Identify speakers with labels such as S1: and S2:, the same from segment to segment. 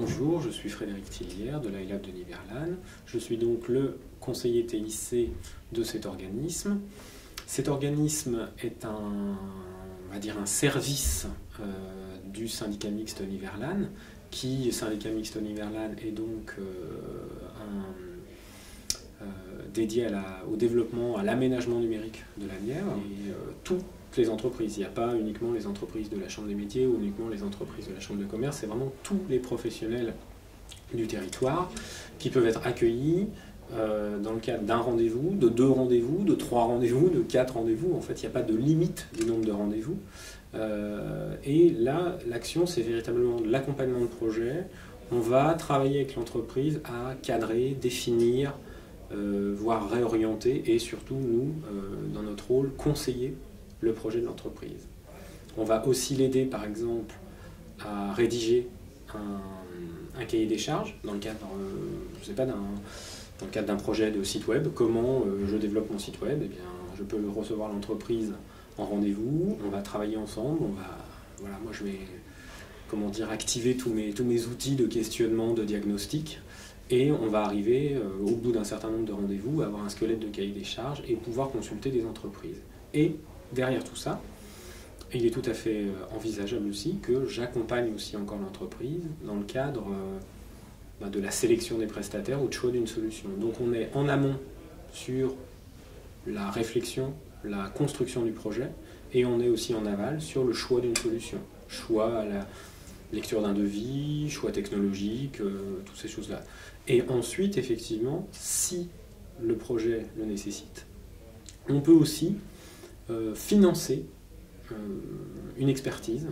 S1: Bonjour, je suis Frédéric Tillière de l'ILAB de Niverlane. Je suis donc le conseiller TIC de cet organisme. Cet organisme est on va dire un service du syndicat mixte Niverlane, qui, syndicat mixte Niverlane, est donc dédié au développement, à l'aménagement numérique de la Nièvre. Et toutes les entreprises, il n'y a pas uniquement les entreprises de la Chambre des métiers ou uniquement les entreprises de la Chambre de commerce, c'est vraiment tous les professionnels du territoire qui peuvent être accueillis dans le cadre d'un rendez-vous, de 2 rendez-vous, de 3 rendez-vous, de 4 rendez-vous. En fait, il n'y a pas de limite du nombre de rendez-vous. Et là, l'action, c'est véritablement de l'accompagnement de projet. On va travailler avec l'entreprise à cadrer, définir, voire réorienter et surtout, nous, dans notre rôle, conseiller le projet de l'entreprise. On va aussi l'aider, par exemple, à rédiger un cahier des charges dans le cadre, je sais pas, dans le cadre d'un projet de site web. Comment je développe mon site web? Eh bien, je peux recevoir l'entreprise en rendez-vous, on va travailler ensemble, voilà, moi je vais, comment dire, activer tous mes outils de questionnement, de diagnostic, et on va arriver, au bout d'un certain nombre de rendez-vous, à avoir un squelette de cahier des charges et pouvoir consulter des entreprises. Et derrière tout ça, il est tout à fait envisageable aussi que j'accompagne aussi encore l'entreprise dans le cadre de la sélection des prestataires ou de choix d'une solution. Donc on est en amont sur la réflexion, la construction du projet, et on est aussi en aval sur le choix d'une solution. Choix à la lecture d'un devis, choix technologique, toutes ces choses-là. Et ensuite, effectivement, si le projet le nécessite, on peut aussi financer une expertise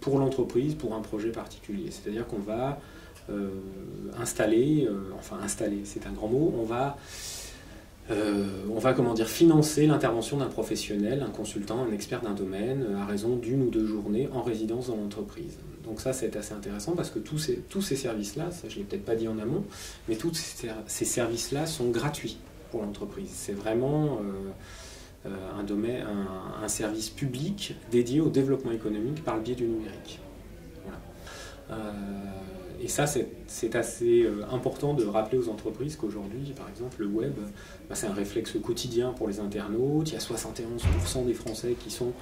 S1: pour l'entreprise, pour un projet particulier. C'est-à-dire qu'on va installer, c'est un grand mot, on va comment dire, financer l'intervention d'un professionnel, un consultant, un expert d'un domaine, à raison d'1 ou 2 journées en résidence dans l'entreprise. Donc ça, c'est assez intéressant parce que tous ces services-là, ça je ne l'ai peut-être pas dit en amont, mais tous ces services-là sont gratuits pour l'entreprise. C'est vraiment un service public dédié au développement économique par le biais du numérique. Voilà. Et ça, c'est assez important de rappeler aux entreprises qu'aujourd'hui, par exemple, le web, c'est un réflexe quotidien pour les internautes. Il y a 71% des Français qui sont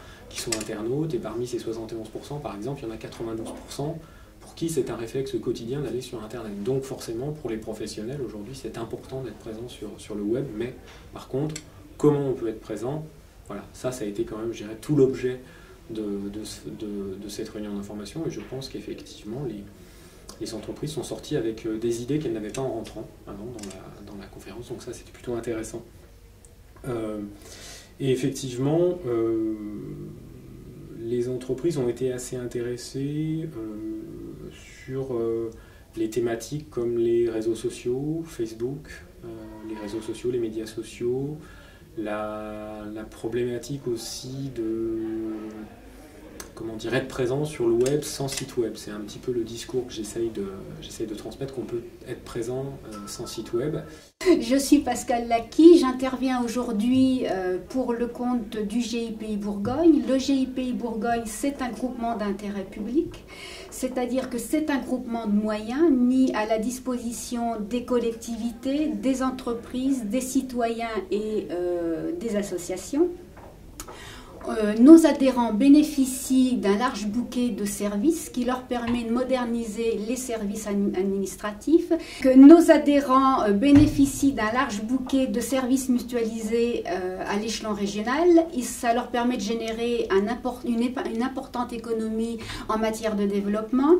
S1: internautes, et parmi ces 71%, par exemple, il y en a 92% pour qui c'est un réflexe quotidien d'aller sur Internet. Donc forcément, pour les professionnels, aujourd'hui, c'est important d'être présent sur le web, mais par contre, comment on peut être présent? Voilà, ça a été quand même, je dirais, tout l'objet de cette réunion d'information, et je pense qu'effectivement, les entreprises sont sorties avec des idées qu'elles n'avaient pas en rentrant avant dans la conférence, donc ça c'était plutôt intéressant. Et effectivement, les entreprises ont été assez intéressées sur les thématiques comme les réseaux sociaux, Facebook, les réseaux sociaux, les médias sociaux, la problématique aussi de être présent sur le web sans site web. C'est un petit peu le discours que j'essaye de transmettre, qu'on peut être présent sans site web.
S2: Je suis Pascal Lacqui, j'interviens aujourd'hui pour le compte du GIPI Bourgogne. Le GIPI Bourgogne, c'est un groupement d'intérêt public, c'est-à-dire que c'est un groupement de moyens mis à la disposition des collectivités, des entreprises, des citoyens et des associations. Nos adhérents bénéficient d'un large bouquet de services qui leur permet de moderniser les services administratifs. Que nos adhérents bénéficient d'un large bouquet de services mutualisés à l'échelon régional. Ça leur permet de générer une importante économie en matière de développement.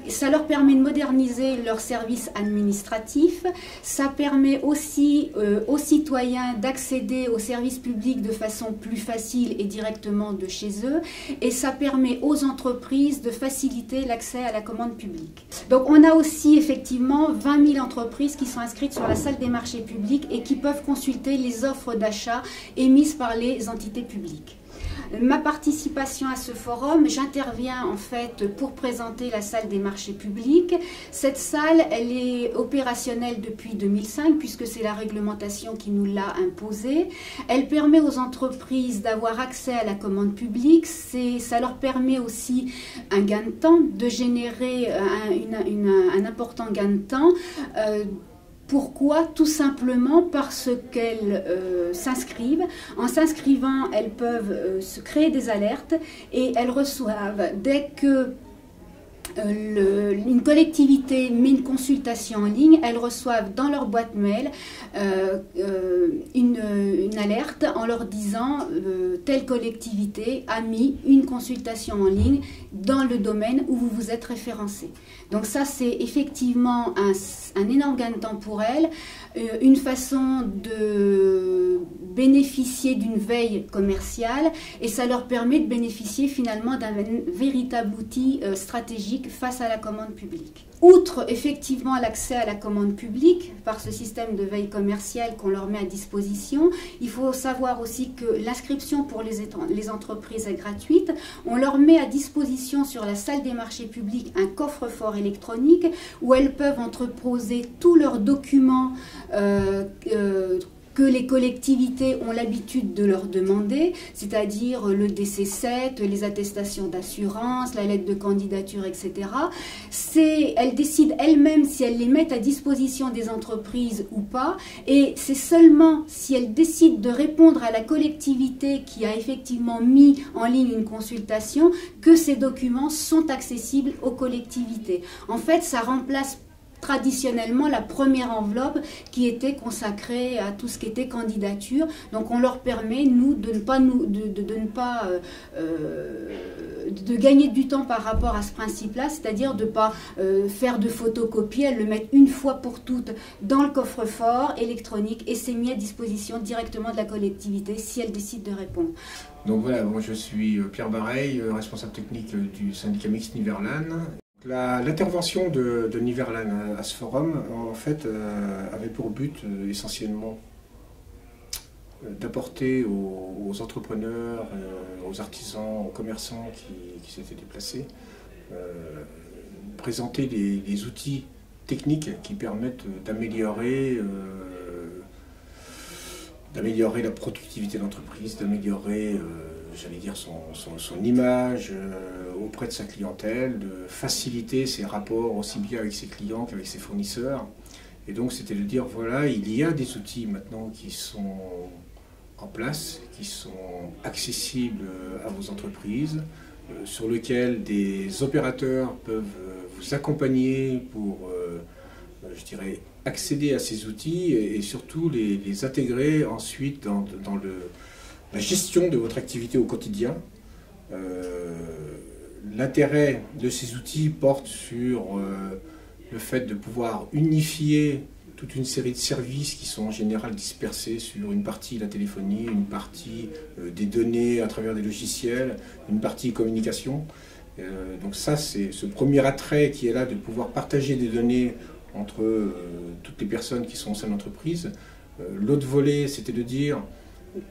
S2: Ça leur permet de moderniser leurs services administratifs. Ça permet aussi aux citoyens d'accéder aux services publics de façon plus facile et directement de chez eux, et ça permet aux entreprises de faciliter l'accès à la commande publique. Donc on a aussi effectivement 20 000 entreprises qui sont inscrites sur la salle des marchés publics et qui peuvent consulter les offres d'achat émises par les entités publiques. Ma participation à ce forum, j'interviens en fait pour présenter la salle des marchés publics. Cette salle, elle est opérationnelle depuis 2005 puisque c'est la réglementation qui nous l'a imposée. Elle permet aux entreprises d'avoir accès à la commande publique. Ça leur permet aussi un gain de temps, de générer un important gain de temps. Pourquoi? Tout simplement parce qu'elles s'inscrivent. En s'inscrivant, elles peuvent se créer des alertes et elles reçoivent, dès que une collectivité met une consultation en ligne, elles reçoivent dans leur boîte mail une alerte en leur disant telle collectivité a mis une consultation en ligne dans le domaine où vous vous êtes référencé. Donc ça, c'est effectivement un énorme gain de temps pour elles, une façon de bénéficier d'une veille commerciale et ça leur permet de bénéficier finalement d'un véritable outil stratégique face à la commande publique. Outre effectivement l'accès à la commande publique par ce système de veille commerciale qu'on leur met à disposition, il faut savoir aussi que l'inscription pour les entreprises est gratuite. On leur met à disposition sur la salle des marchés publics un coffre-fort électronique où elles peuvent entreposer tous leurs documents que les collectivités ont l'habitude de leur demander, c'est-à-dire le DC7, les attestations d'assurance, la lettre de candidature, etc. Elles décident elles-mêmes si elles les mettent à disposition des entreprises ou pas, et c'est seulement si elles décident de répondre à la collectivité qui a effectivement mis en ligne une consultation que ces documents sont accessibles aux collectivités. En fait, ça remplace traditionnellement la première enveloppe qui était consacrée à tout ce qui était candidature. Donc on leur permet, nous, de gagner du temps par rapport à ce principe-là, c'est-à-dire de ne pas faire de photocopies, elles le mettent une fois pour toutes dans le coffre-fort électronique et c'est mis à disposition directement de la collectivité si elle décide de répondre.
S3: Donc voilà, moi je suis Pierre Bareil, responsable technique du syndicat mixte Niverlan. L'intervention de Niverlan à ce forum, en fait, avait pour but essentiellement d'apporter aux entrepreneurs, aux artisans, aux commerçants qui s'étaient déplacés, présenter des outils techniques qui permettent d'améliorer la productivité de l'entreprise, d'améliorer j'allais dire son image auprès de sa clientèle, de faciliter ses rapports aussi bien avec ses clients qu'avec ses fournisseurs. Et donc c'était de dire, voilà, il y a des outils maintenant qui sont en place, qui sont accessibles à vos entreprises, sur lesquels des opérateurs peuvent vous accompagner pour, je dirais, accéder à ces outils et surtout les intégrer ensuite dans la gestion de votre activité au quotidien. L'intérêt de ces outils porte sur le fait de pouvoir unifier toute une série de services qui sont en général dispersés sur une partie la téléphonie, une partie des données à travers des logiciels, une partie communication. Donc ça, c'est ce premier attrait qui est là de pouvoir partager des données entre toutes les personnes qui sont au sein de l'entreprise. L'autre volet, c'était de dire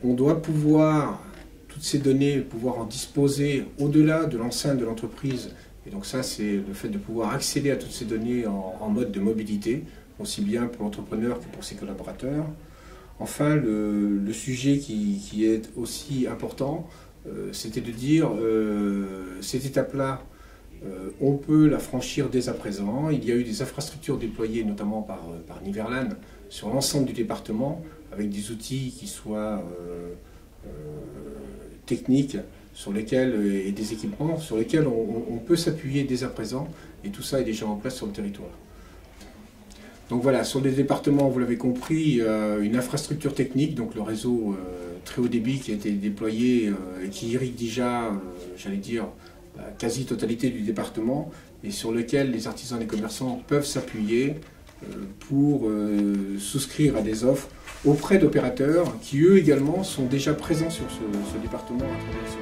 S3: on doit pouvoir, toutes ces données, pouvoir en disposer au-delà de l'enceinte de l'entreprise. Et donc ça, c'est le fait de pouvoir accéder à toutes ces données en mode de mobilité, aussi bien pour l'entrepreneur que pour ses collaborateurs. Enfin, le sujet qui est aussi important, c'était de dire cette étape-là, on peut la franchir dès à présent. Il y a eu des infrastructures déployées, notamment par Niverlan, sur l'ensemble du département, avec des outils qui soient techniques sur lesquels, et des équipements sur lesquels on peut s'appuyer dès à présent, et tout ça est déjà en place sur le territoire. Donc voilà, sur les départements, vous l'avez compris, une infrastructure technique, donc le réseau très haut débit qui a été déployé et qui irrigue déjà, j'allais dire, la quasi-totalité du département, et sur lequel les artisans et les commerçants peuvent s'appuyer pour souscrire à des offres auprès d'opérateurs qui eux également sont déjà présents sur ce département à travers ce